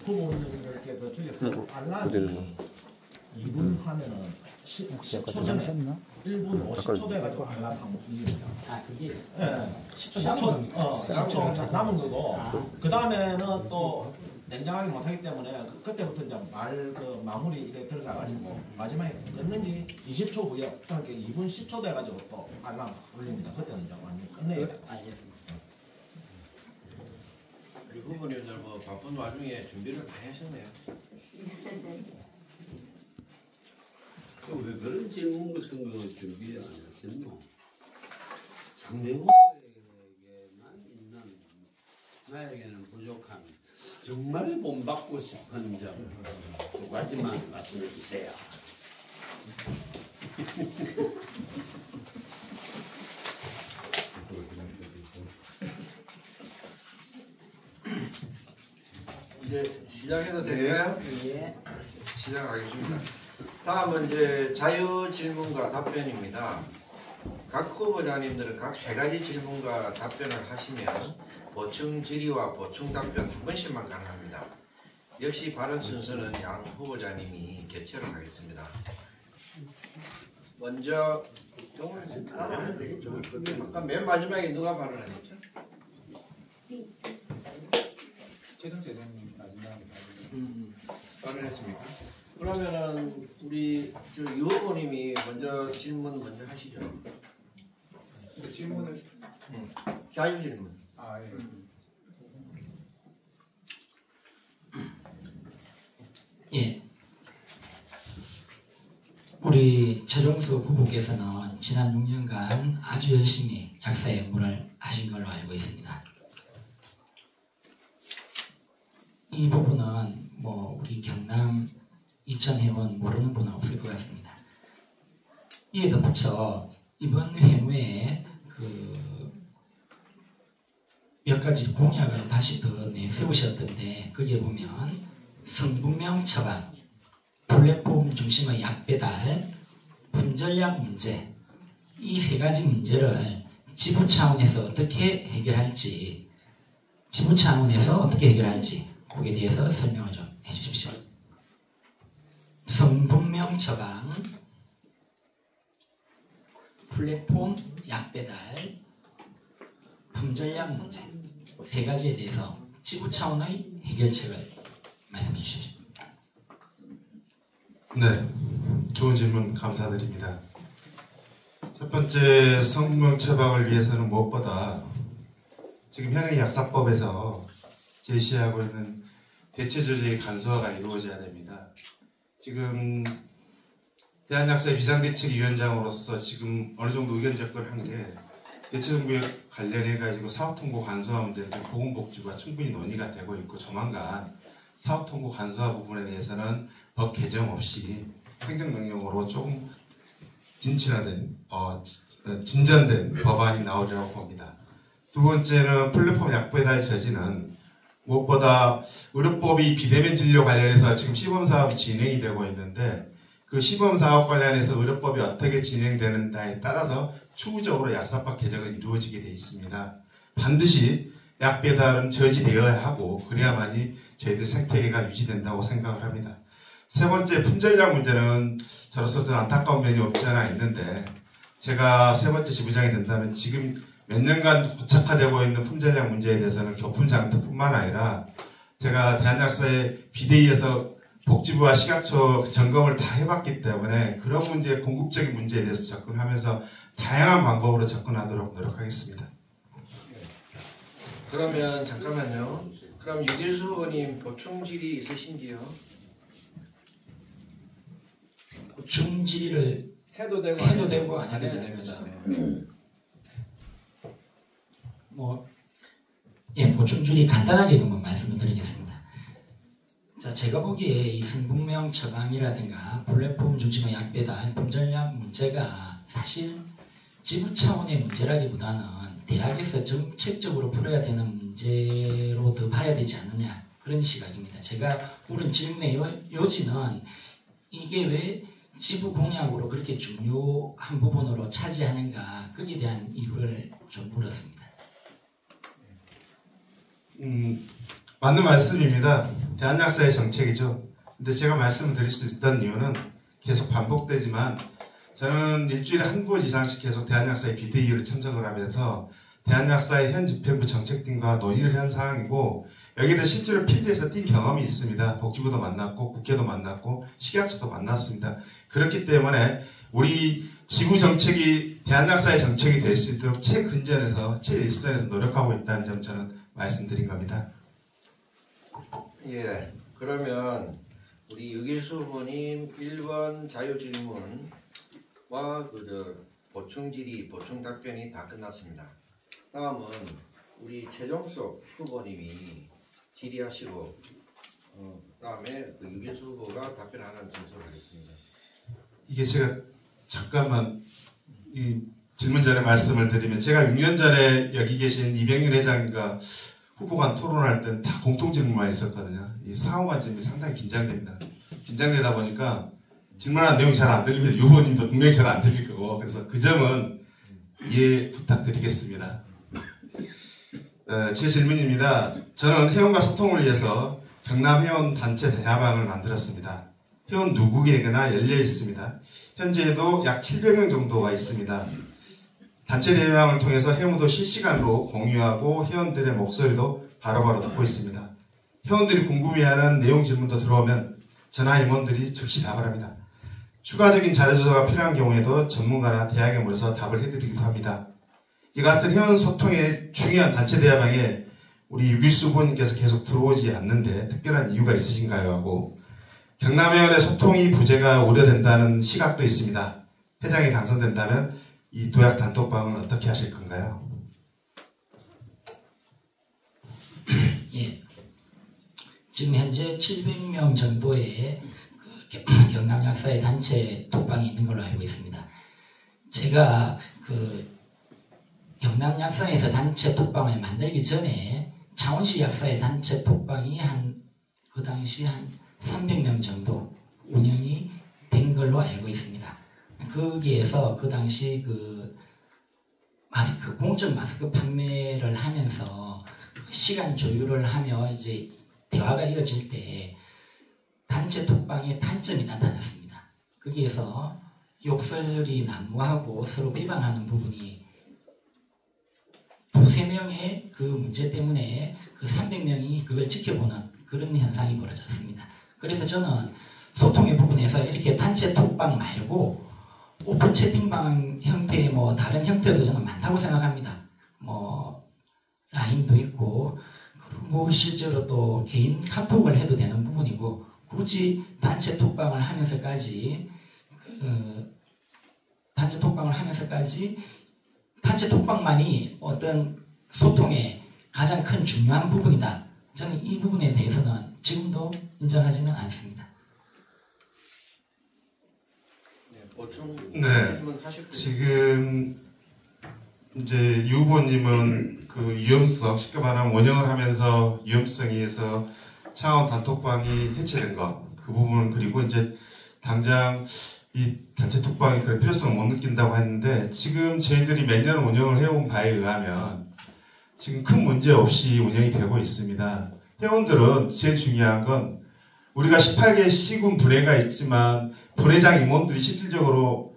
후보님들께 저쪽에서 알람이 2분 하면은 10초 전에 1분 50초 돼가지고 알람 한번 울립니다. 아 그게? 네. 10초 남은 거고 그 다음에는 또 냉정하게 못하기 때문에 그때부터 이제 마무리 이래 들어가가지고 마지막에 끊는 게 20초 후에 그러니까 2분 10초 돼가지고 또 알람 울립니다. 그때는 이제 완전히 끝내야 돼요. 알겠습니다. 우리 후보님들 뭐 바쁜 와중에 준비를 많이 하셨네요. 왜 그런 질문 같은 거 준비 안 하셨노? 상대국에게만 있는 나에게는 부족한 정말 본받고 싶은 점 두 가지만 말씀해 주세요. 이제 시작해도 될까요? 예. 시작하겠습니다. 다음은 이제 자유 질문과 답변입니다. 각 후보자님들은 각 세 가지 질문과 답변을 하시면 보충 질의와 보충 답변 한 번씩만 가능합니다. 역시 발언 순서는 양 후보자님이 개최로 하겠습니다. 먼저 아까 맨 마지막에 누가 발언하셨죠? 최승재 의장님 마지막에 발언했습니까? 그러면은 우리 유 후보님이 먼저 질문 먼저 하시죠. 질문을 자유 질문. 아 예. 예. 우리 최종수 후보께서는 지난 6년간 아주 열심히 약사의 업무를 하신 걸로 알고 있습니다. 이 부분은 뭐 우리 경남 이천 회원 모르는 분은 없을 것 같습니다. 이에 덧붙여 이번 회무에 몇 가지 공약을 다시 더 내세우셨던데 거기에 보면 성분명 처방, 플랫폼 중심의 약 배달, 분전량 문제 이 세 가지 문제를 지부 차원에서 어떻게 해결할지 거기에 대해서 설명을 좀 해주십시오. 성분명 처방, 플랫폼 약 배달, 분전량 문제 세 가지에 대해서 지구 차원의 해결책을 말씀해 주십시오. 네, 좋은 질문 감사드립니다. 첫 번째, 성분명 처방을 위해서는 무엇보다 지금 현행 약사법에서 제시하고 있는 대체조직의 간소화가 이루어져야 됩니다. 지금 대한약사의 비상대책위원장으로서 지금 어느 정도 의견 접근한 게 대체정부에 관련해가지고 사업통보 간소화 문제는 보건복지부가 충분히 논의가 되고 있고 조만간 사업통보 간소화 부분에 대해서는 법 개정 없이 행정명령으로 조금 진전된 법안이 나오리라고 봅니다. 두 번째는 플랫폼 약배달 저지는 무엇보다 의료법이 비대면 진료 관련해서 지금 시범사업이 진행이 되고 있는데 그 시범사업 관련해서 의료법이 어떻게 진행되는가에 따라서 추후적으로 약사법 개정은 이루어지게 되어 있습니다. 반드시 약배달은 저지되어야 하고 그래야만이 저희들 생태계가 유지된다고 생각을 합니다. 세 번째, 품절량 문제는 저로서도 안타까운 면이 없지 않아 있는데 제가 세 번째 지부장이 된다면 지금 몇 년간 고착화되고 있는 품절량 문제에 대해서는 교품장터뿐만 아니라 제가 대한약사의 비대위에서 복지부와 식약처 점검을 다 해봤기 때문에 그런 문제, 공급적인 문제에 대해서 접근하면서 다양한 방법으로 접근하도록 노력하겠습니다. 그러면 잠깐만요. 그럼 유길수 후보님 보충 질의 있으신지요? 보충 질의를 해도 되고 안 해도 됩니다. 보충 질의 간단하게 그러면 말씀을 드리겠습니다. 자, 제가 보기에 이 성분명 처방이라든가 플랫폼 중심의 약 배달, 분전량 문제가 사실 지부 차원의 문제라기보다는 대학에서 정책적으로 풀어야 되는 문제로 더 봐야 되지 않느냐 그런 시각입니다. 제가 물은 질문의 요지는 이게 왜 지부 공약으로 그렇게 중요한 부분으로 차지하는가 거기에 대한 이유를 좀 물었습니다. 맞는 말씀입니다. 대한약사의 정책이죠. 근데 제가 말씀을 드릴 수 있던 이유는 계속 반복되지만 저는 일주일에 한 곳 이상씩 계속 대한약사의 비대위를 참석을 하면서 대한약사의 현 집행부 정책팀과 논의를 한 사항이고 여기에 실제로 필리에서 뛴 경험이 있습니다. 복지부도 만났고 국회도 만났고 식약처도 만났습니다. 그렇기 때문에 우리 지구 정책이 대한약사의 정책이 될 수 있도록 최근전에서 최일선에서 노력하고 있다는 점 저는 말씀드린 겁니다. 예, 그러면 우리 유길수 후보님 1번 자유질문과 보충 질의, 보충 답변이 다 끝났습니다. 다음은 우리 최종석 후보님이 질의하시고 다음에 그 유길수 후보가 답변하는 순서로 하겠습니다. 이게 제가 잠깐만 이 질문 전에 말씀을 드리면 제가 6년 전에 여기 계신 이병윤 회장과 후보간 토론할 때는 다 공통 질문만 있었거든요. 이 상호간 질문이 상당히 긴장됩니다. 긴장되다 보니까 질문하는 내용이 잘 안 들리면 유 후보님도 분명히 잘 안 들릴 거고 그래서 그 점은 이해 부탁드리겠습니다. 제 질문입니다. 저는 회원과 소통을 위해서 경남 회원 단체 대화방을 만들었습니다. 회원 누구에게나 열려 있습니다. 현재에도 약 700명 정도가 있습니다. 단체 대화방을 통해서 회원도 실시간으로 공유하고 회원들의 목소리도 바로바로 듣고 있습니다. 회원들이 궁금해하는 내용 질문도 들어오면 전화 임원들이 즉시 답을 합니다. 추가적인 자료조사가 필요한 경우에도 전문가나 대학에 물어서 답을 해드리기도 합니다. 이 같은 회원 소통의 중요한 단체 대화방에 우리 유길수 후보님께서 계속 들어오지 않는데 특별한 이유가 있으신가요? 하고 경남회원의 소통이 부재가 우려된다는 시각도 있습니다. 회장이 당선된다면 이 도약 단톡방은 어떻게 하실 건가요? 예, 지금 현재 700명 정도의 경남약사의 단체 톡방이 있는 걸로 알고 있습니다. 제가 경남약사에서 단체 톡방을 만들기 전에 창원시 약사의 단체 톡방이 그 당시 한 300명 정도 운영이 된 걸로 알고 있습니다. 거기에서 그 당시 공적 마스크 판매를 하면서 시간 조율을 하며 이제 대화가 이어질 때 단체 톡방에 단점이 나타났습니다. 거기에서 욕설이 난무하고 서로 비방하는 부분이 두세 명의 그 문제 때문에 그 300명이 그걸 지켜보는 그런 현상이 벌어졌습니다. 그래서 저는 소통의 부분에서 이렇게 단체 톡방 말고 오픈 채팅방 형태의 다른 형태도 저는 많다고 생각합니다. 라인도 있고 그리고 실제로 또 개인 카톡을 해도 되는 부분이고 굳이 단체 톡방을 하면서까지 단체 톡방만이 어떤 소통의 가장 큰 중요한 부분이다. 저는 이 부분에 대해서는 지금도 인정하지는 않습니다. 보충 네, 지금 이제 유 후보님은 그 위험성, 쉽게 말하면 원영을 하면서 위험성에 의해서 창원 단톡방이 해체된 거, 그 부분 그리고 이제 당장 이 단체 톡방이 그런 필요성을 못 느낀다고 했는데 지금 저희들이 몇 년 운영을 해온 바에 의하면 지금 큰 문제 없이 운영이 되고 있습니다. 회원들은 제일 중요한 건 우리가 18개 시군 분회가 있지만 분회장 임원들이 실질적으로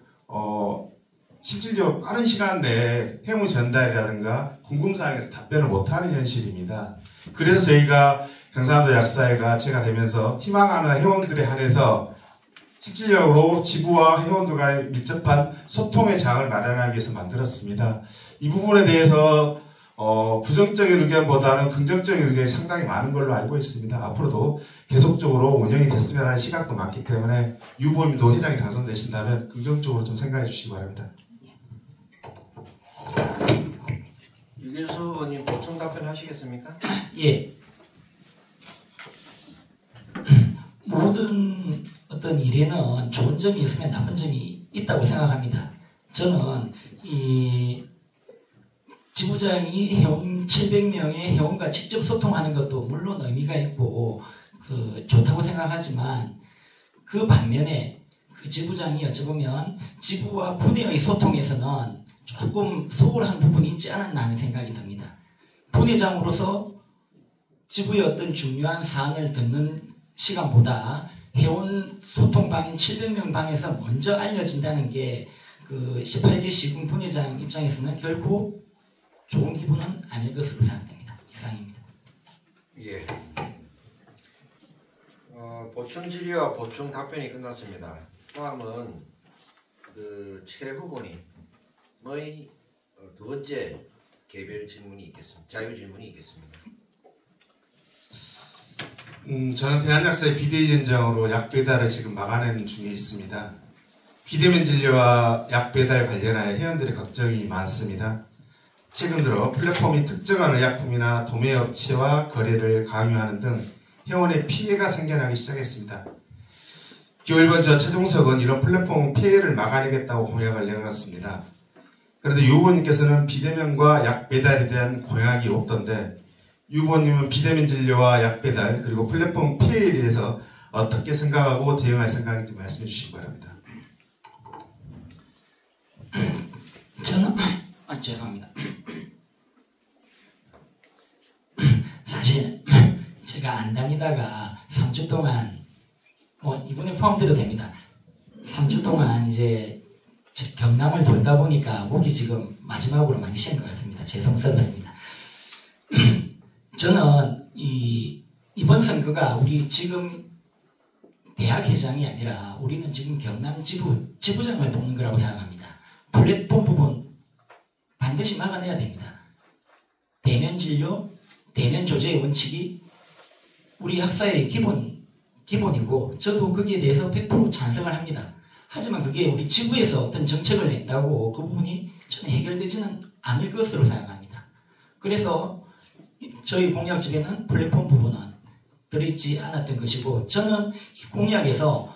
빠른 시간 내에 회무 전달이라든가 궁금사항에서 답변을 못하는 현실입니다. 그래서 저희가 경상도 약사회가 제가 되면서 희망하는 회원들에 한해서 실질적으로 지부와 회원들 간의 밀접한 소통의 장을 마련하기 위해서 만들었습니다. 이 부분에 대해서 부정적인 의견보다는 긍정적인 의견이 상당히 많은 걸로 알고 있습니다. 앞으로도 계속적으로 운영이 됐으면 하는 시각도 많기 때문에 유 후보님도 회장이 당선되신다면 긍정적으로 좀 생각해 주시기 바랍니다. 유길수 후보님 보충 답변 하시겠습니까? 예. 모든 어떤 일에는 좋은 점이 있으면 나쁜 점이 있다고 생각합니다. 저는 이 지부장이 회원 700명의 회원과 직접 소통하는 것도 물론 의미가 있고 좋다고 생각하지만 그 반면에 그 지부장이 어찌보면 지부와 부내의 소통에서는 조금 소홀한 부분이 있지 않았나 하는 생각이 듭니다. 부내장으로서 지부의 어떤 중요한 사안을 듣는 시간보다 회원 소통방인 700명 방에서 먼저 알려진다는 게 그 18개 시군 분회장 입장에서는 결코 좋은 기분은 아닐 것으로 생각됩니다. 이상입니다. 예. 보충 질의와 보충 답변이 끝났습니다. 다음은 최 후보님의 두 번째 개별 질문이 있겠습니다. 자유 질문이 있겠습니다. 저는 대한약사의 비대위원장으로 약 배달을 지금 막아내는 중에 있습니다. 비대면 진료와 약 배달 관련하여 회원들의 걱정이 많습니다. 최근 들어 플랫폼이 특정한 의약품이나 도매업체와 거래를 강요하는 등 회원의 피해가 생겨나기 시작했습니다. 기호 1번 저 최종석은 이런 플랫폼 피해를 막아내겠다고 공약을 내걸었습니다. 그런데 유 후보님께서는 비대면과 약 배달에 대한 공약이 없던데 유 후보님은 비대면 진료와 약 배달 그리고 플랫폼 피해에 대해서 어떻게 생각하고 대응할 생각인지 말씀해 주시기 바랍니다. 저는 죄송합니다. 사실 제가 안 다니다가 3주 동안 이번에 포함돼도 됩니다. 3주 동안 이제 경남을 돌다 보니까 목이 지금 마지막으로 많이 쉬는 것 같습니다. 죄송스럽습니다. 저는 이번 선거가 우리 지금 대학 회장이 아니라 우리는 지금 경남 지부장을 뽑는 거라고 생각합니다. 플랫폼 부분 반드시 막아내야 됩니다. 대면 진료, 대면 조제의 원칙이 우리 학사의 기본이고 저도 거기에 대해서 100% 찬성을 합니다. 하지만 그게 우리 지부에서 어떤 정책을 낸다고 그 부분이 저는 해결되지는 않을 것으로 생각합니다. 그래서 저희 공약집에는 플랫폼 부분은 들어있지 않았던 것이고 저는 이 공약에서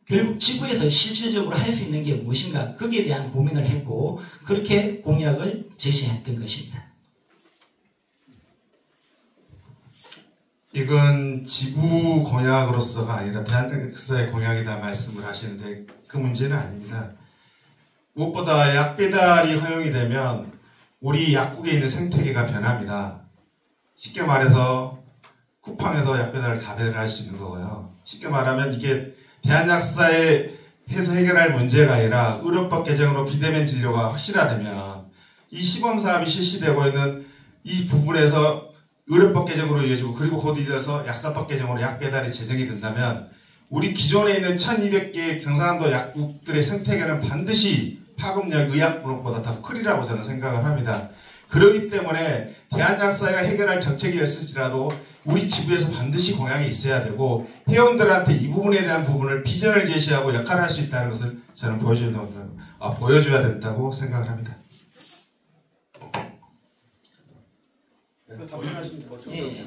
결국 지부에서 실질적으로 할 수 있는 게 무엇인가 거기에 대한 고민을 했고 그렇게 공약을 제시했던 것입니다. 이건 지부 공약으로서가 아니라 대한약사의 공약이다 말씀을 하시는데 그 문제는 아닙니다. 무엇보다 약 배달이 허용이 되면 우리 약국에 있는 생태계가 변합니다. 쉽게 말해서 쿠팡에서 약 배달을 다 배달할 수 있는 거고요. 쉽게 말하면 이게 대한약사에 해서 해결할 문제가 아니라 의료법 개정으로 비대면 진료가 확실화되면 이 시범사업이 실시되고 있는 이 부분에서 의료법 개정으로 이어지고 그리고 곧 이어서 약사법 개정으로 약 배달이 제정이 된다면 우리 기존에 있는 1200개의 경상도 약국들의 생태계는 반드시 파급력 의약분업보다 더 크리라고 저는 생각을 합니다. 그렇기 때문에 대한약사가 해결할 정책이었을지라도 우리 지부에서 반드시 공약이 있어야 되고 회원들한테 이 부분에 대한 부분을 비전을 제시하고 역할을 할 수 있다는 것을 저는 보여줘야 된다고 생각을 합니다. 예.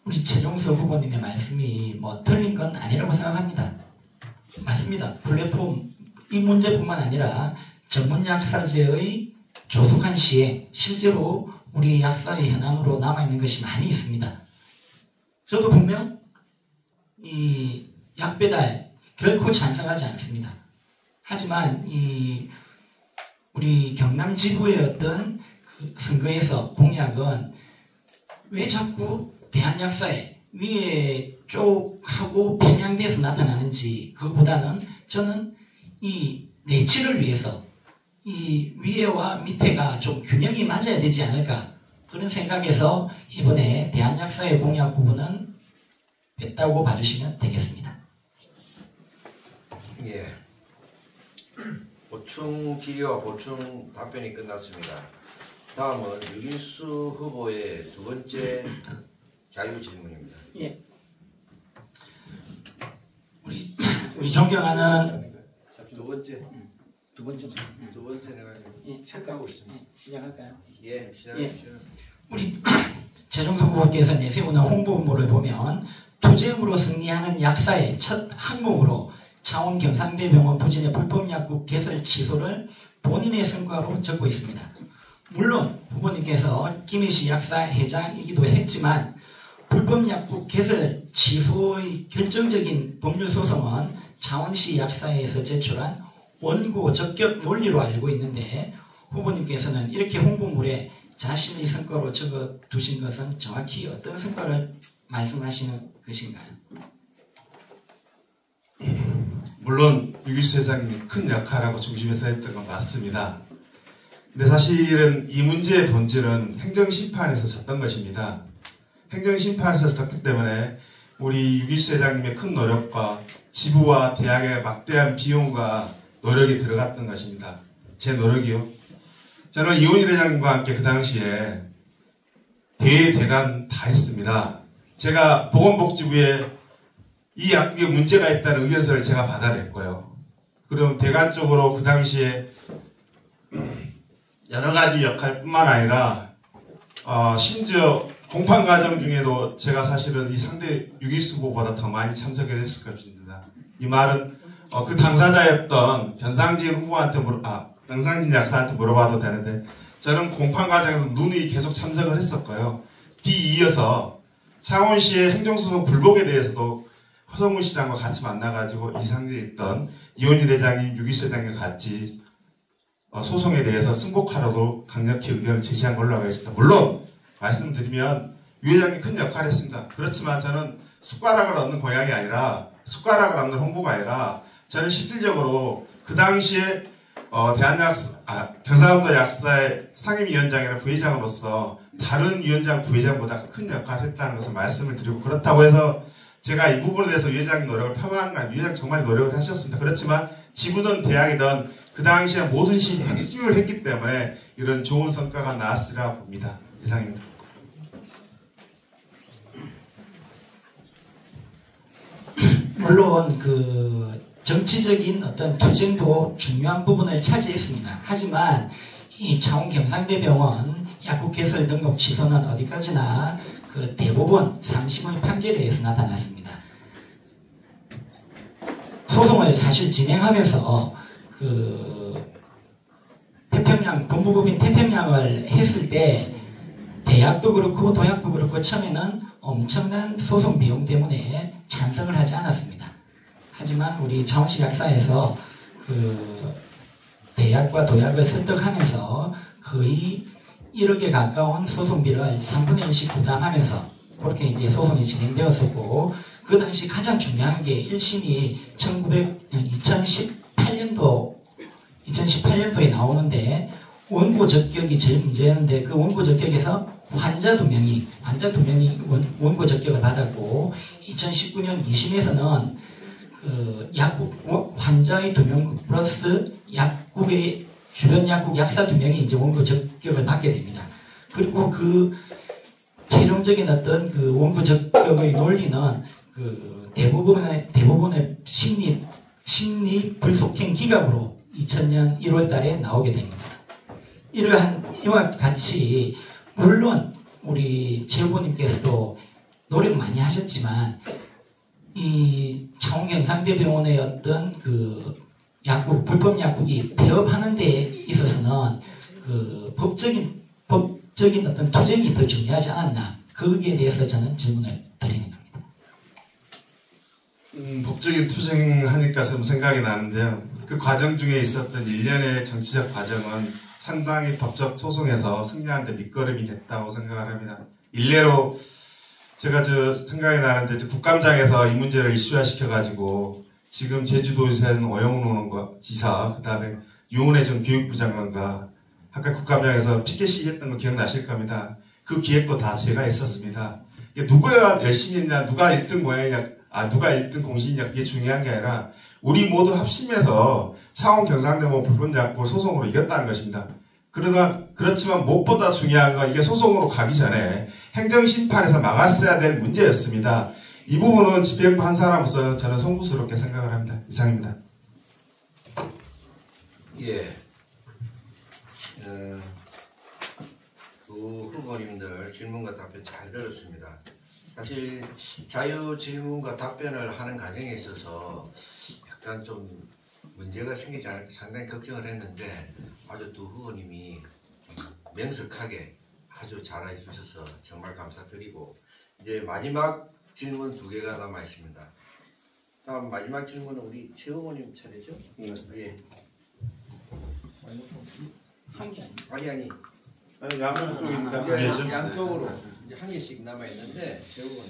우리 최종석 후보님의 말씀이 틀린 건 아니라고 생각합니다. 맞습니다. 플랫폼 이 문제뿐만 아니라 전문 약사제의 조속한 시행 실제로 우리 약사의 현안으로 남아있는 것이 많이 있습니다. 저도 분명 이 약배달 결코 찬성하지 않습니다. 하지만 우리 경남 지부의 어떤 그 선거에서 공약은 왜 자꾸 대한약사의 위에 쪽하고 편향돼서 나타나는지 그보다는 저는 이 내치를 위해서 이 위에와 밑에가 좀 균형이 맞아야 되지 않을까 그런 생각에서 이번에 대한약사의 공약 부분은 뺐다고 봐주시면 되겠습니다. 예. 보충 질의와 보충 답변이 끝났습니다. 다음은 유길수 후보의 두 번째 자유 질문입니다. 예. 우리 존경하는 두 번째 내가 체크하고 있습니다. 시작할까요? 예, 시작하십시오. 우리 최종석 후보께서 내세우는 홍보 업무를 보면 투쟁으로 승리하는 약사의 첫 항목으로 창원 경상대병원 부진의 불법 약국 개설 취소를 본인의 성과로 적고 있습니다. 물론 후보님께서 김혜시 약사 회장이기도 했지만 불법 약국 개설 취소의 결정적인 법률 소송은 창원시 약사회에서 제출한 원고 적격 논리로 알고 있는데 후보님께서는 이렇게 홍보물에 자신의 성과로 적어 두신 것은 정확히 어떤 성과를 말씀하시는 것인가요? 물론 유기수 회장님이 큰 역할하고 중심에서 했던 건 맞습니다. 근데 사실은 이 문제의 본질은 행정심판에서 졌던 것입니다. 행정심판에서 졌기 때문에 우리 유기수 회장님의 큰 노력과 지부와 대학의 막대한 비용과 노력이 들어갔던 것입니다. 제 노력이요. 저는 이원일 회장님과 함께 그 당시에 대간 다 했습니다. 제가 보건복지부에 이 약국에 문제가 있다는 의견서를 제가 받아냈고요. 그럼 대관 쪽으로 그 당시에 여러 가지 역할뿐만 아니라 심지어 공판 과정 중에도 제가 사실은 이 상대 유기수 후보보다 더 많이 참석을 했을 것입니다. 이 말은 그 당사자였던 변상진 약사한테 물어봐도 되는데 저는 공판 과정에서 누누이 계속 참석을 했었고요. 뒤이어서 창원시의 행정소송 불복에 대해서도 허성문 시장과 같이 만나가지고 이 상대에 있던 이원일 회장님, 유기수 회장님과 같이 소송에 대해서 승복하라고 강력히 의견을 제시한 걸로 알고 있습니다. 물론 말씀드리면 유 회장님 큰 역할을 했습니다. 그렇지만 저는 숟가락을 얻는 공약이 아니라 숟가락을 얻는 홍보가 아니라 저는 실질적으로 그 당시에 경상남도 약사의 상임위원장이나 부회장으로서 다른 위원장, 부회장보다 큰 역할을 했다는 것을 말씀을 드리고 그렇다고 해서 제가 이 부분에 대해서 유 회장님 노력을 폄하하는 거 아니에요. 유 회장 정말 노력을 하셨습니다. 그렇지만 지부든 대학이든 그 당시에 모든 시민이 핵심을 했기 때문에 이런 좋은 성과가 나왔으리라 봅니다. 이상입니다. 물론 그 정치적인 어떤 투쟁도 중요한 부분을 차지했습니다. 하지만 이 창원 경상대병원 약국 개설 등록 취소는 어디까지나 그 대법원 3심의 판결에 의해서 나타났습니다. 소송을 사실 진행하면서 그 법무법인 태평양을 했을 때 대학도 그렇고 도약도 그렇고 처음에는 엄청난 소송 비용 때문에 찬성을 하지 않았습니다. 하지만 우리 창원시 약사에서 그 대학과 도약을 설득하면서 거의 1억에 가까운 소송비를 3분의 1씩 부담하면서 그렇게 이제 소송이 진행되었었고 그 당시 가장 중요한 게 1심이 2018년도에 나오는데 원고 적격이 제일 문제였는데 그 원고 적격에서 환자 두 명이 원고 적격을 받았고 2019년 2심에서는 그 약국 환자의 2명 플러스 약국의 주변 약국 약사 2명이 이제 원고 적격을 받게 됩니다. 그리고 그 최종적인 어떤 그 원고 적격의 논리는 그 대법원의 심리 불속행 기각으로 2000년 1월 달에 나오게 됩니다. 이와 같이 물론 우리 최 후보님께서도 노력 많이 하셨지만 이 창원 경상대병원의 어떤 그 약국 불법 약국이 폐업하는 데 있어서는 그 법적인 어떤 투쟁이 더 중요하지 않았나 거기에 대해서 저는 질문을 드리는 겁니다. 법적인 투쟁하니까 좀 생각이 나는데요. 그 과정 중에 있었던 일련의 정치적 과정은 상당히 법적 소송에서 승리하는 데 밑거름이 됐다고 생각을 합니다. 일례로 제가 생각이 나는데 국감장에서 이 문제를 이슈화시켜가지고 지금 제주도에서 있는 오영훈 지사, 그 다음에 유은혜 전 교육부 장관과 아까 국감장에서 피켓 시위했던 거 기억나실 겁니다. 그 기획도 다 제가 했었습니다. 누가 열심히 했냐, 누가 1등 고양이냐, 누가 1등 공신이냐, 그게 중요한 게 아니라 우리 모두 합심해서 창원 경상대병원 불법 약국을 소송으로 이겼다는 것입니다. 그렇지만 무엇보다 중요한 건 이게 소송으로 가기 전에 행정심판에서 막았어야 될 문제였습니다. 이 부분은 집행부 한 사람으로서 저는 송구스럽게 생각을 합니다. 이상입니다. 예. 두 후보님들 질문과 답변 잘 들었습니다. 사실 자유 질문과 답변을 하는 과정에 있어서 약간 좀 문제가 생기지 않을까 상당히 걱정을 했는데 아주 두 후보님이 명석하게 아주 잘해 주셔서 정말 감사드리고 이제 마지막 질문 2개가 남아 있습니다. 다음 마지막 질문은 우리 최 후보님 차례죠? 예. 한 개 아니 양쪽입니다. 양쪽으로 이제 한 개씩 남아 있는데 결국은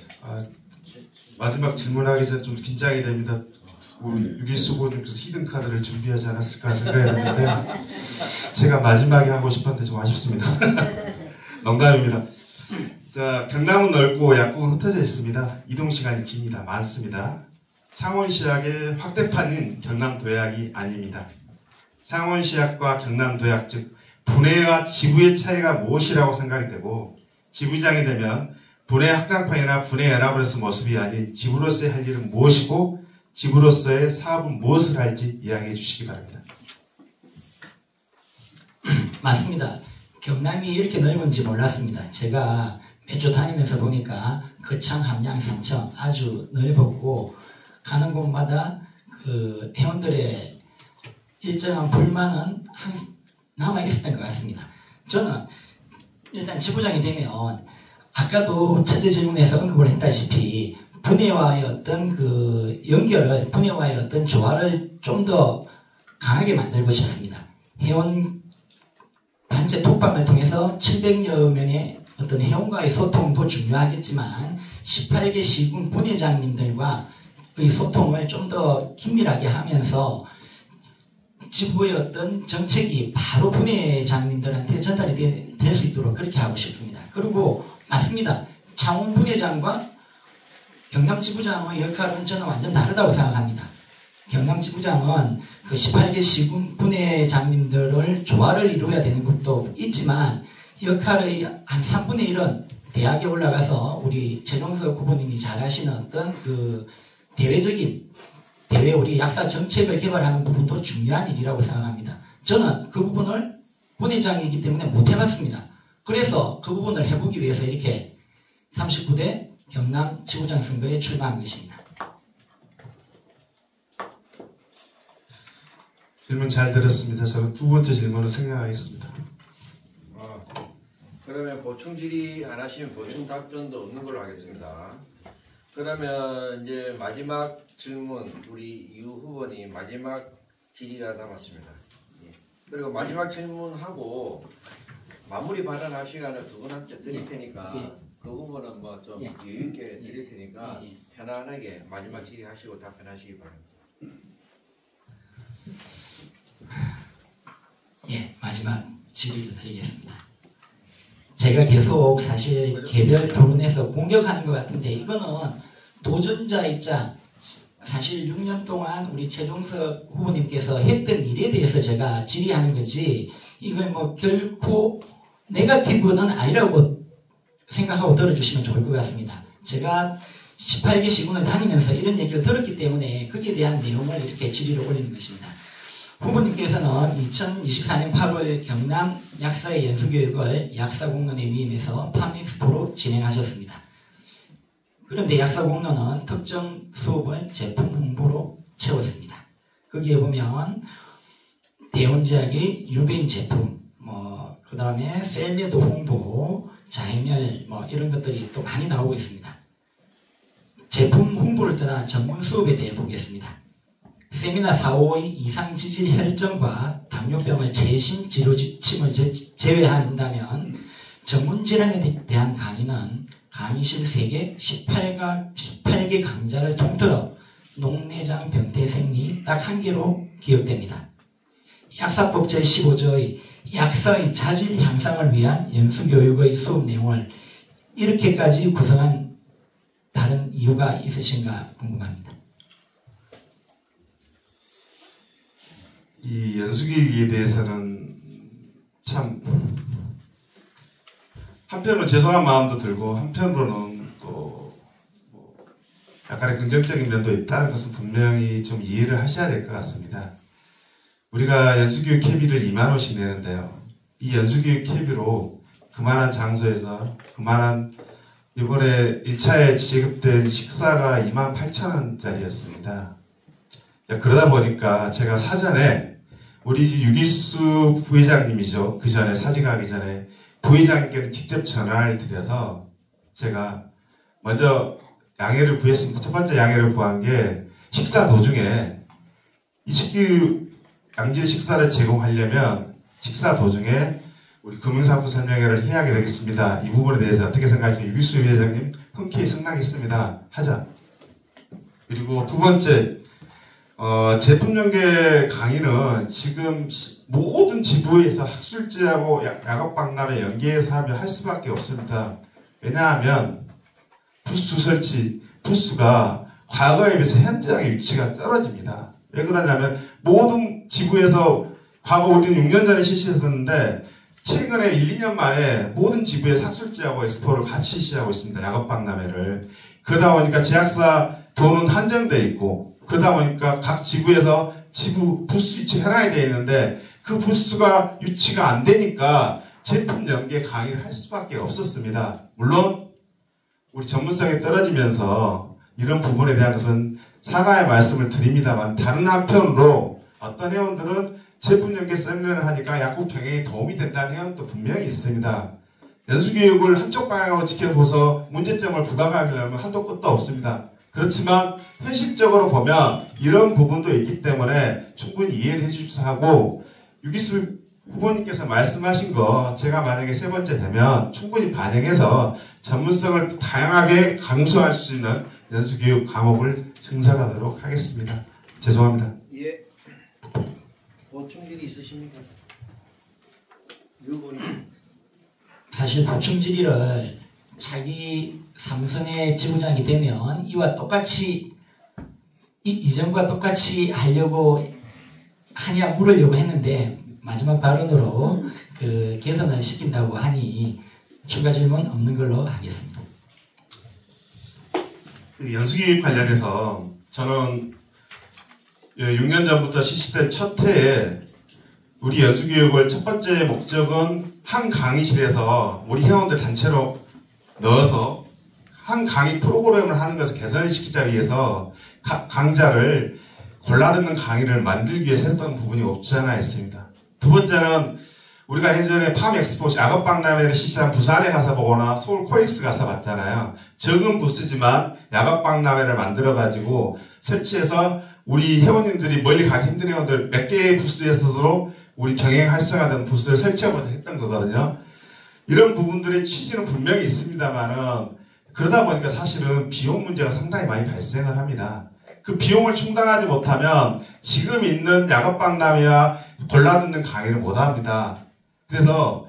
마지막 질문하기 전에 좀 긴장이 됩니다. 우리 유길수 후보님께서 히든 카드를 준비하지 않았을까 생각했는데 제가 마지막에 하고 싶었는데 좀 아쉽습니다. 농담입니다. 자, 경남은 넓고 약국은 흩어져 있습니다. 이동 시간이 깁니다. 많습니다. 창원시약의 확대판인 경남도약이 아닙니다. 창원시약과 경남도약 즉 분해와 지부의 차이가 무엇이라고 생각이 되고 지부장이 되면 분해 확장판이나 분해 연합을 해서 모습이 아닌 지부로서의 할 일은 무엇이고 지부로서의 사업은 무엇을 할지 이야기해 주시기 바랍니다. 맞습니다. 경남이 이렇게 넓은지 몰랐습니다. 제가 몇 주 다니면서 보니까 거창, 함양, 산청 아주 넓었고 가는 곳마다 그 회원들의 일정한 불만은 남아 있었던 것 같습니다. 저는 일단 지부장이 되면 아까도 첫째 질문에서 언급을 했다시피 분해와의 어떤 그 연결을, 분해와의 어떤 조화를 좀 더 강하게 만들고 싶습니다. 회원 단체 톡방을 통해서 700여 명의 어떤 회원과의 소통도 중요하겠지만 18개 시군 분회장님들과의 소통을 좀 더 긴밀하게 하면서 지부의 어떤 정책이 바로 분회장님들한테 전달이 될 수 있도록 그렇게 하고 싶습니다. 그리고 맞습니다. 창원 분회장과 경남 지부장의 역할은 저는 완전 다르다고 생각합니다. 경남 지부장은 그 18개 시군 분회장님들을 조화를 이루어야 되는 것도 있지만 역할의 한 3분의 1은 대학에 올라가서 우리 최종석 후보님이 잘 하시는 어떤 그 대외적인 대외 우리 약사 정책을 개발하는 부분도 중요한 일이라고 생각합니다. 저는 그 부분을 분회장이기 때문에 못 해봤습니다. 그래서 그 부분을 해보기 위해서 이렇게 39대 경남 지부장 선거에 출마한 것입니다. 질문 잘 들었습니다. 저는 두 번째 질문을 생략하겠습니다. 그러면 보충 질의 안 하시면 보충 답변도 없는 걸로 하겠습니다. 그러면 이제 마지막 질문 우리 유 후보님 마지막 질의가 남았습니다. 예. 그리고 마지막 질문하고 마무리 발언할 시간을 두 분한테 드릴 테니까 그 부분은 뭐 좀 여유 있게 드릴 테니까 편안하게 마지막 질의하시고 답변하시기 바랍니다. 예, 마지막 질의를 드리겠습니다. 제가 계속 사실 개별 토론에서 공격하는 것 같은데 이거는 도전자 입장, 사실 6년 동안 우리 최종석 후보님께서 했던 일에 대해서 제가 질의하는 거지 이걸 뭐 결코 네거티브는 아니라고 생각하고 들어주시면 좋을 것 같습니다. 제가 18개 시군을 다니면서 이런 얘기를 들었기 때문에 거기에 대한 내용을 이렇게 질의를 올리는 것입니다. 후보님께서는 2024년 8월 경남 약사의 연수교육을 약사공론회 위임해서 팜엑스포로 진행하셨습니다. 그런데 약사공론은 특정 수업을 제품 홍보로 채웠습니다. 거기에 보면 대원제약의 유배인 제품, 그 다음에 셀메드 홍보, 자해멸 이런 것들이 또 많이 나오고 있습니다. 제품 홍보를 떠나 전문 수업에 대해 보겠습니다. 세미나 4호의 이상 지질 혈전과 당뇨병을 재심 치료 지침을 제외한다면 전문 질환에 대한 강의는 강의실 3개, 18개 강좌를 통틀어 녹내장 병태생리 딱 1개로 기억됩니다. 약사법 제15조의 약사의 자질 향상을 위한 연수교육의 수업 내용을 이렇게까지 구성한 다른 이유가 있으신가 궁금합니다. 이 연수교육에 대해서는 참 한편으로는 죄송한 마음도 들고 한편으로는 또 약간의 긍정적인 면도 있다는 것은 분명히 좀 이해를 하셔야 될 것 같습니다. 우리가 연수교육 KB를 2만 원씩 내는데요. 이 연수교육 KB로 그만한 장소에서 그만한 이번에 1차에 지급된 식사가 28,000원짜리였습니다. 그러다 보니까 제가 사전에 우리 유길수 부회장님이죠. 그 전에 사직하기 전에 부회장님께는 직접 전화를 드려서 제가 먼저 양해를 구했습니다. 첫 번째 양해를 구한 게 식사 도중에 이 식기 양질 식사를 제공하려면 식사 도중에 우리 금융사업부 설명회를 해야 하게 되겠습니다. 이 부분에 대해서 어떻게 생각하시나요? 유기수 회장님 흔쾌히 승낙했습니다. 하자. 그리고 두 번째, 제품 연계 강의는 지금 모든 지부에서 학술지하고 약업박람회 연계 사업을 할 수밖에 없습니다. 왜냐하면 부스 설치, 부스가 과거에 비해서 현장의 위치가 떨어집니다. 왜 그러냐면 모든 지부에서 과거 우리는 6년 전에 실시했었는데 최근에 1, 2년 만에 모든 지부에서 학술지하고 엑스포를 같이 실시하고 있습니다. 약업박람회를. 그러다 보니까 제약사 돈은 한정되어 있고 그러다 보니까 각 지부에서 지부 부스 위치 해놔야 되어 있는데 그 부스가 유치가 안 되니까 제품 연계 강의를 할 수밖에 없었습니다. 물론 우리 전문성이 떨어지면서 이런 부분에 대한 것은 사과의 말씀을 드립니다만 다른 한편으로 어떤 회원들은 제품 연계 세미나를 하니까 약국 경영에 도움이 된다는 회원도 분명히 있습니다. 연수교육을 한쪽 방향으로 지켜보서 문제점을 부각하려면 한도 끝도 없습니다. 그렇지만 현실적으로 보면 이런 부분도 있기 때문에 충분히 이해를 해주셔서 하고 유기수 후보님께서 말씀하신 거 제가 만약에 세 번째 되면 충분히 반영해서 전문성을 다양하게 강조할 수 있는 연수교육 과목을 증설하도록 하겠습니다. 죄송합니다. 예. 보충질이 있으십니까? 유 후보님. 사실 보충 질의를 자기 삼성의 지부장이 되면 이와 똑같이 이전과 똑같이 하려고 하냐 물으려고 했는데 마지막 발언으로 그 개선을 시킨다고 하니 추가 질문 없는 걸로 하겠습니다. 그 연수교육 관련해서 저는 6년 전부터 실시된 첫 해에 우리 연수교육을 첫 번째 목적은 한 강의실에서 우리 회원들 단체로 넣어서 한 강의 프로그램을 하는 것을 개선시키자 위해서 강좌를 골라듣는 강의를 만들기 위해서 했던 부분이 없지 않아 있습니다. 두 번째는 우리가 예전에 팜엑스포 약업박람회를 실시한 부산에 가서 보거나 서울 코엑스 가서 봤잖아요. 적은 부스지만 약업박람회를 만들어가지고 설치해서 우리 회원님들이 멀리 가기 힘든 회원들 몇 개의 부스에서도 우리 경영 활성화된 부스를 설치하고자 했던 거거든요. 이런 부분들의 취지는 분명히 있습니다만은 그러다 보니까 사실은 비용 문제가 상당히 많이 발생을 합니다. 그 비용을 충당하지 못하면 지금 있는 약업박람회와 골라듣는 강의를 못합니다. 그래서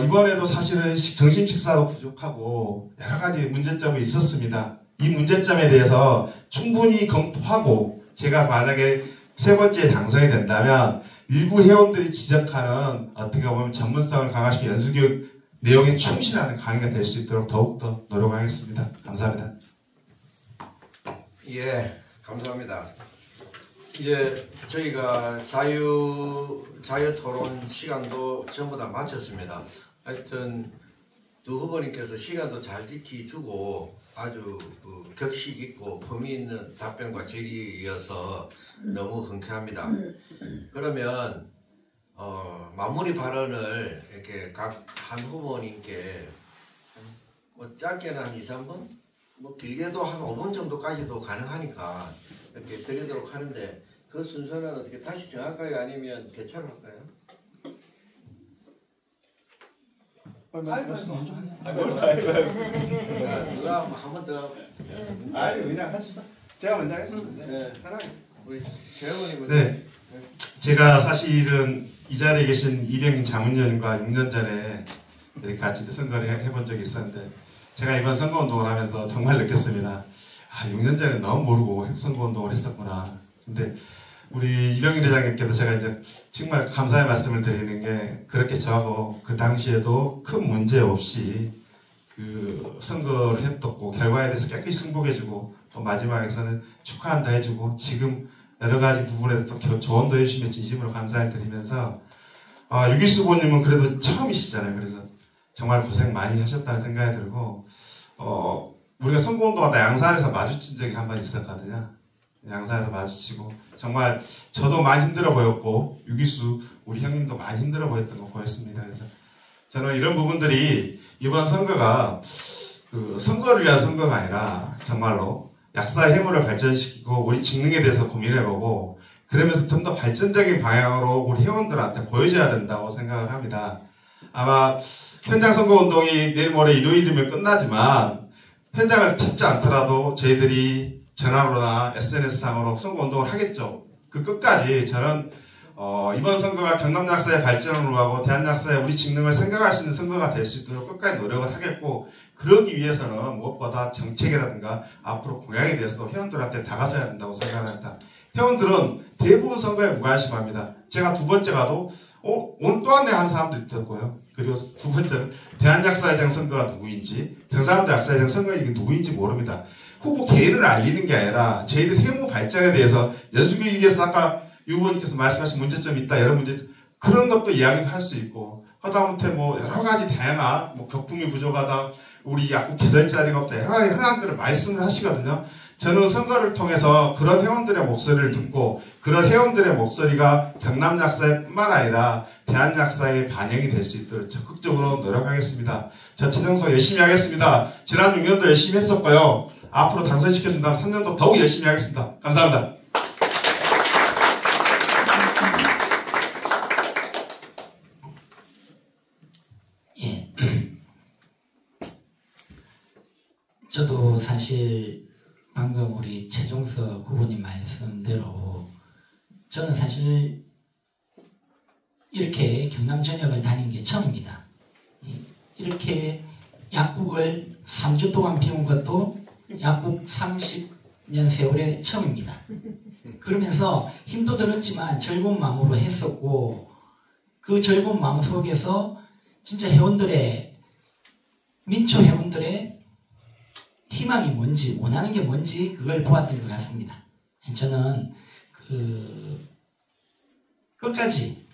이번에도 사실은 점심 식사도 부족하고 여러 가지 문제점이 있었습니다. 이 문제점에 대해서 충분히 검토하고 제가 만약에 세 번째에 당선이 된다면 일부 회원들이 지적하는 어떻게 보면 전문성을 강화시키는 연수교육 내용에 충실하는 강의가 될 수 있도록 더욱더 노력하겠습니다. 감사합니다. 예, 감사합니다. 이제 저희가 자유토론 시간도 전부 다 마쳤습니다. 하여튼 두 후보님께서 시간도 잘 지켜주고 아주 격식 있고 품위 있는 답변과 질의이어서 너무 흔쾌합니다. 그러면 마무리 발언을 이렇게 각 한 후보님께 뭐 짧게는 한 2, 3분? 뭐 길게도 한 5분 정도까지도 가능하니까 이렇게 드리도록 하는데 그 순서는 어떻게 다시 정할까요? 아니면 개최를 할까요? 누가 한 번 더? 아니 그냥 하시죠. 제가 먼저 하겠습니다. 네, 편하게 우리 재원님. 네, 제가 사실은 이 자리에 계신 이병민 자문위원님과 6년 전에 이렇게 같이 선거를 해본 적이 있었는데 제가 이번 선거운동을 하면서 정말 느꼈습니다. 6년 전에 너무 모르고 선거운동을 했었구나. 근데 우리 이병민 회장님께도 제가 이제 정말 감사의 말씀을 드리는 게 그렇게 저하고 그 당시에도 큰 문제 없이 그 선거를 했었고 결과에 대해서 깨끗이 승복해주고 또 마지막에서는 축하한다 해주고 지금 여러 가지 부분에서 또 조언도 해주시면 진심으로 감사를 드리면서 유기수 후보님은 그래도 처음이시잖아요. 그래서 정말 고생 많이 하셨다는 생각이 들고 우리가 선거운동하다 양산에서 마주친 적이 한 번 있었거든요. 양산에서 마주치고 정말 저도 많이 힘들어 보였고 유기수 우리 형님도 많이 힘들어 보였던 거 보였습니다. 그래서 저는 이런 부분들이 이번 선거가 그 선거를 위한 선거가 아니라 정말로 약사의 해물을 발전시키고 우리 직능에 대해서 고민해보고 그러면서 좀 더 발전적인 방향으로 우리 회원들한테 보여줘야 된다고 생각을 합니다. 아마 현장 선거 운동이 내일 모레 일요일이면 끝나지만 현장을 찾지 않더라도 저희들이 전화로나 SNS상으로 선거 운동을 하겠죠. 그 끝까지 저는 이번 선거가 경남약사의 발전을 위하고 대한약사의 우리 직능을 생각할 수 있는 선거가 될 수 있도록 끝까지 노력을 하겠고, 그러기 위해서는 무엇보다 정책이라든가 앞으로 공약에 대해서도 회원들한테 다가서야 된다고 생각합니다. 회원들은 대부분 선거에 무관심합니다. 제가 두 번째 가도 오늘 또 안내 하는 사람도 있더라고요. 그리고 두 번째는 대한약사회장 선거가 누구인지, 경상남도 약사회장 선거가 이게 누구인지 모릅니다. 후보 개인을 알리는 게 아니라 저희들 해무 발전에 대해서 연수교육에서 아까 유 후보님께서 말씀하신 문제점이 있다, 여러 문제, 그런 것도 이야기도 할 수 있고, 하다못해 뭐 여러 가지 다양한 뭐 격풍이 부족하다, 우리 약국 개설 자리가 없다, 여러 가지 현안들을 말씀을 하시거든요. 저는 선거를 통해서 그런 회원들의 목소리를 듣고 그런 회원들의 목소리가 경남약사회뿐만 아니라 대한약사회에 반영이 될 수 있도록 적극적으로 노력하겠습니다. 저 최정석 열심히 하겠습니다. 지난 6년도 열심히 했었고요. 앞으로 당선시켜준다면 3년도 더욱 열심히 하겠습니다. 감사합니다. 예. 저도 사실 방금 우리 최종석 후보님 말씀대로 저는 사실 이렇게 경남 전역을 다닌 게 처음입니다. 이렇게 약국을 3주 동안 비운 것도 약국 30년 세월의 처음입니다. 그러면서 힘도 들었지만 즐거운 마음으로 했었고, 그 즐거운 마음 속에서 진짜 회원들의, 민초 회원들의 희망이 뭔지, 원하는 게 뭔지 그걸 보았던 것 같습니다. 저는 끝까지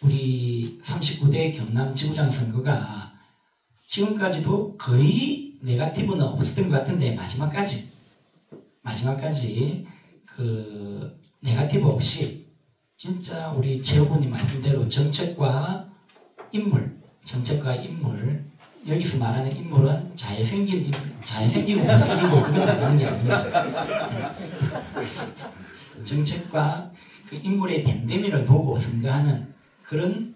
우리 39대 경남 지구장 선거가 지금까지도 거의 네거티브는 없었던 것 같은데 마지막까지 네거티브 없이 진짜 우리 최 후보님 말씀대로 정책과 인물, 여기서 말하는 인물은 잘생기고 못생기고 그건 다른 게 아닙니다. 정책과 그 인물의 댐댐이를 보고 선거하는 그런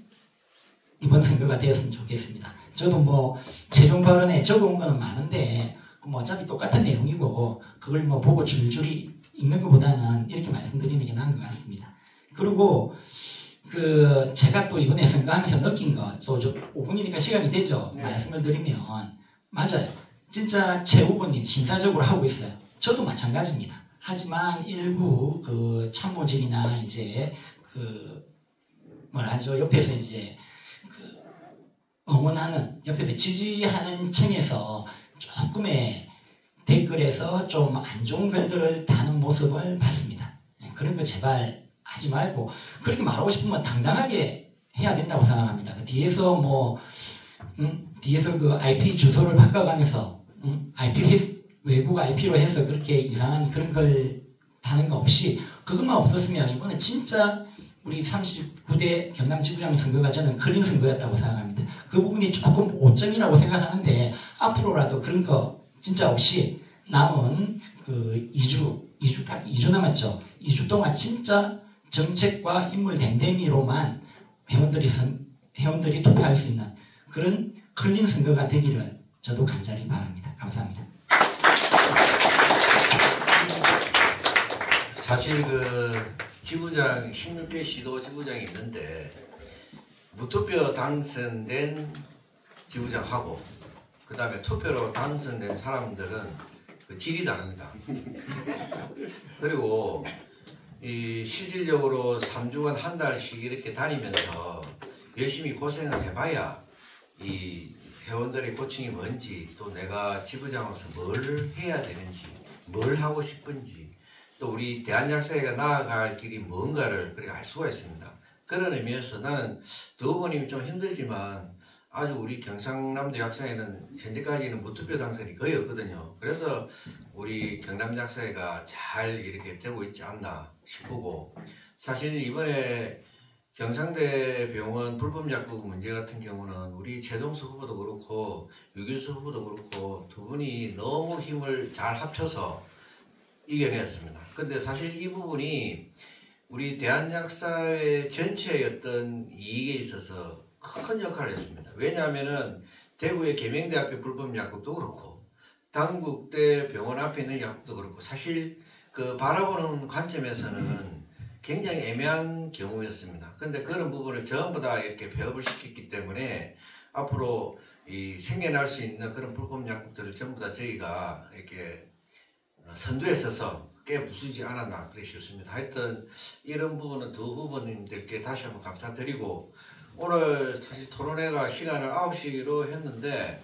이번 선거가 되었으면 좋겠습니다. 저도 뭐 최종 발언에 적어온 거는 많은데 뭐 어차피 똑같은 내용이고 그걸 뭐 보고 줄줄이 읽는 것보다는 이렇게 말씀드리는 게 나은 것 같습니다. 그리고 제가 또 이번에 선거하면서 느낀 거, 또 5분이니까 시간이 되죠? 네. 말씀을 드리면, 맞아요. 진짜 최 후보님 신사적으로 하고 있어요. 저도 마찬가지입니다. 하지만 일부 참모진이나 이제 옆에서 이제 응원하는, 옆에서 지지하는 층에서 조금의 댓글에서 좀 안 좋은 글들을 다는 모습을 봤습니다. 그런 거 제발 하지 말고, 그렇게 말하고 싶으면 당당하게 해야 된다고 생각합니다. 뒤에서 뒤에서 그 IP 주소를 바꿔가면서, 외국 IP로 해서 그렇게 이상한 그런 걸 다는 거 없이, 그것만 없었으면 이번에 진짜 우리 39대 경남지구장 선거가 저는 클린 선거였다고 생각합니다. 그 부분이 조금 오점이라고 생각하는데, 앞으로라도 그런 거 진짜 없이 남은 2주 남았죠. 2주 동안 진짜 정책과 인물 댐댐이로만 회원들이 투표할 수 있는 그런 클린 선거가 되기를 저도 간절히 바랍니다. 감사합니다. 사실 지구장 16개 시도 지구장이 있는데 무투표 당선된 지구장하고 그 다음에 투표로 당선된 사람들은 질이 다릅니다. 그리고 실질적으로 3주간 한 달씩 이렇게 다니면서 열심히 고생을 해봐야 이 회원들의 고충이 뭔지, 또 내가 지부장으로서 뭘 해야 되는지, 뭘 하고 싶은지, 또 우리 대한약사회가 나아갈 길이 뭔가를 그렇게 알 수가 있습니다. 그런 의미에서 나는 두 후보님이 좀 힘들지만 아주 우리 경상남도 약사회는 현재까지는 무투표 당선이 거의 없거든요. 그래서 우리 경남약사회가 잘 이렇게 되고 있지 않나 싶고, 사실 이번에 경상대 병원 불법약국 문제 같은 경우는 우리 최종석 후보도 그렇고 유길수 후보도 그렇고 두 분이 너무 힘을 잘 합쳐서 이겨냈습니다. 근데 사실 이 부분이 우리 대한약사회 전체의 어떤 이익에 있어서 큰 역할을 했습니다. 왜냐하면은 대구의 계명대학교 불법 약국도 그렇고 당국대 병원 앞에 있는 약국도 그렇고 사실 그 바라보는 관점에서는 굉장히 애매한 경우였습니다. 그런데 그런 부분을 전부 다 이렇게 배업을 시켰기 때문에 앞으로 이 생겨날 수 있는 그런 불법 약국들을 전부 다 저희가 이렇게 선두에 서서 깨부수지 않았나 그래 싶습니다. 하여튼 이런 부분은 두 후보님들께 다시 한번 감사드리고 오늘 사실 토론회가 시간을 9시로 했는데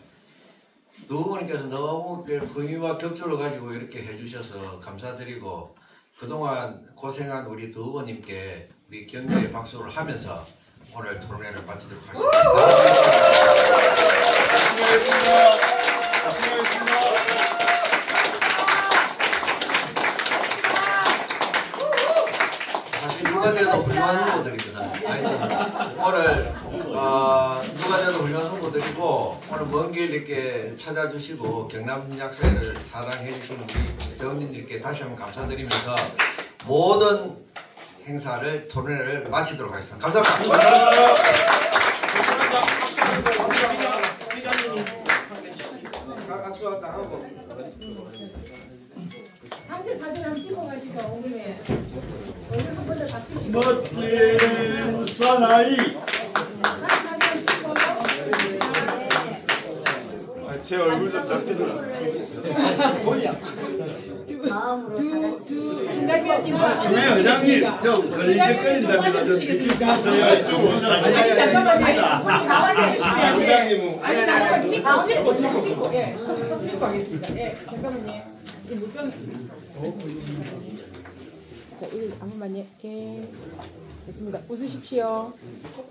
두 후보님께서 너무 흥미와 격조를 가지고 이렇게 해주셔서 감사드리고 그동안 고생한 우리 두 후보님께 우리 격려의 박수를 하면서 오늘 토론회를 마치도록 하겠습니다. 사실 누가 돼도 훌륭한 후보들이거든. 오늘 누가 돼도 훌륭한 후보들이고 오늘 먼 길 이렇게 찾아주시고 경남 약사회를 사랑해 주신 우리 배우님들께 다시 한번 감사드리면서 모든 행사를 토론회를 마치도록 하겠습니다. 감사합니다. 한세 사진 한번 찍어가지고 오늘에 오늘 한 번에 바뀌시고 멋진 사나이 제 얼굴 좀 작게 좀 두 승가비원님과 회장님 좀 걸리적거린다면 좀 비키세요. 이쪽으로 나와주시면 회장님은 아니 잠깐만 찍고 예 찍고 하겠습니다. 예 잠깐만요. 이 물병 자 이리 한 번만요. 예 좋습니다. 웃으십시오.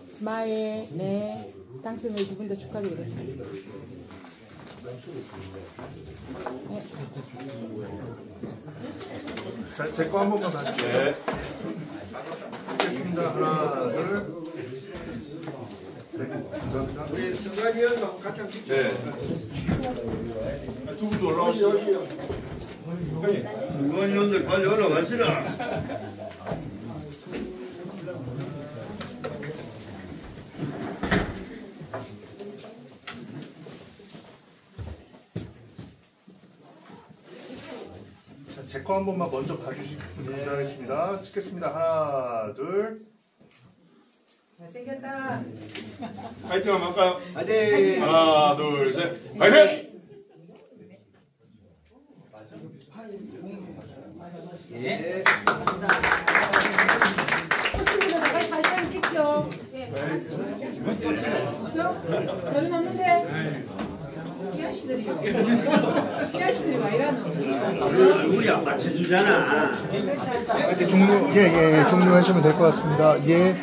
스마일. 네 당선을 두 분 다 축하드리겠습니다. 네. 제 거 한 번만 다시. 네. 하겠습니다. 하나, 둘. 감사합니다. 우리 승관위원도 같이 한번 찍죠. 네. 두 분도 올라오시죠. 승관위원들 빨리 올라가시라. 제 거 한 번만 먼저 봐주시면 감사하겠습니다. 찍겠습니다. 하나, 둘. 잘생겼다. 파이팅 한번 할까요? 화이팅! 하나, 둘, 셋. 파이팅! 예. 호시보다가 사진 찍죠. 예. 저는 없는데. 피아시들이요. 피아시들이 와 이러노. 얼굴이 안 맞춰주잖아. 이제 종료하시면 될 것 같습니다. 예.